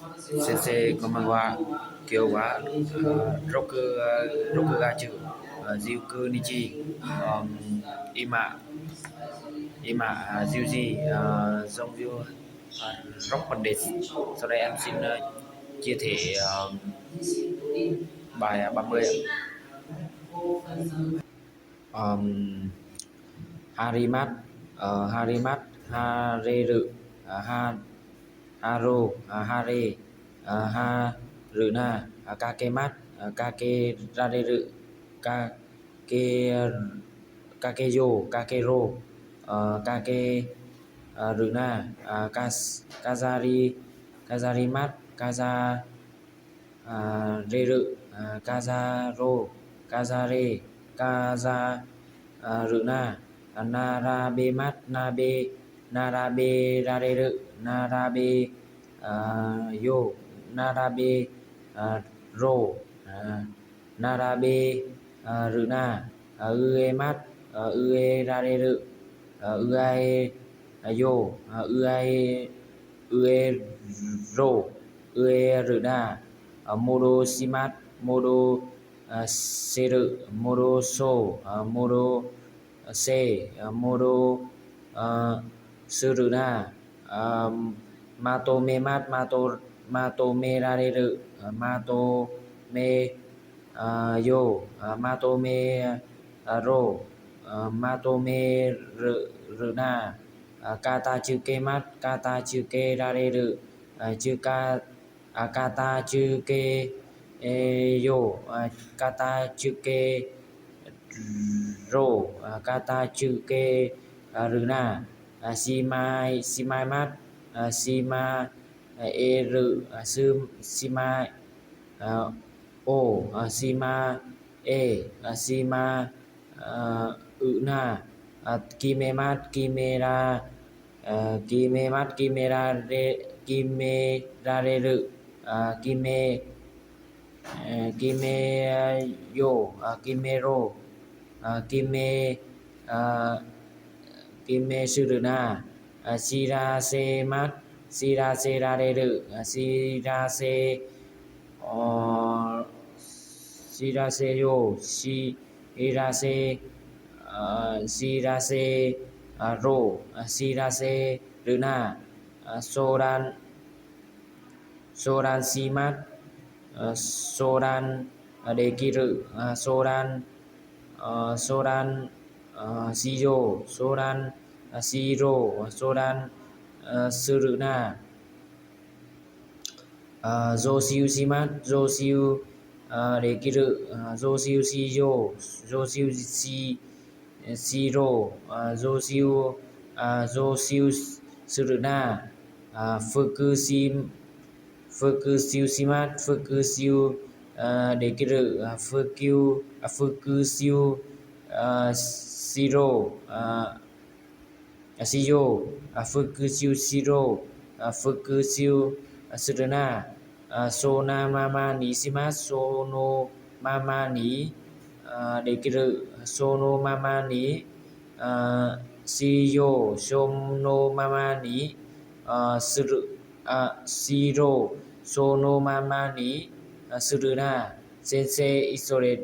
先生こんばんは。今日は6月19日、今10giờ giống như rock pandit. Sau đây em xin chia sẻ bài 30. Harimat, Hareru, Haro, Hare, Haruna, Kakemat, Kakerareru, Kakeyo, Kakero, Kakeruna, Kazarimat, Kazareru, Kazaro, Kazare, Kazaruna, Narabemat, Narabe Rareru, Narabe Yo, Narabe Ro, Narabe Runa, Uemat, Ue Rareru, Uae Yo, Ue Ro, Ue Runa, Modo Simat, Modo Seru, Modo So, Modo Se, Modo Suruna, Mato Memat, Mato Merareru, Mato Me Yo, Mato Me Ro, Mato Me Runa, Kata Chukemat, Kata Chuke Rareru, Kata Chuke Yo, Kata Chuke Ro, Kata Chuke Runa, Simai Mat, Sima Eru, Sima O, Sima E, Sima Una, Kimemat, Kimera, Kimemat, Kimerareru, Kimeyo, Kimero, Kime Suruna, Sirase Mat, Sirase Rareru, Sirase Yo, Sirase Ro, Sirase Runa, Soran Simat, Soran Dekiru, Soran Siyo, Soran Siro, Soran Suruna, Zosiu Simat, Zosiu Dekiru, Zosiu Siyo, Zosiu Siro, Zosiu Suruna, Fukusiu Simat, Fukusiu Dekiru, Fukusiu Siro, Siyo, Fukusiu Siro, Fukusiu Suruna, Sona Mamani Simat, Sono Mamani Dekiru, Sono Mamani Siyo, Sono Mamani Siro, Sono Mamani Suruna, Sensei Isoret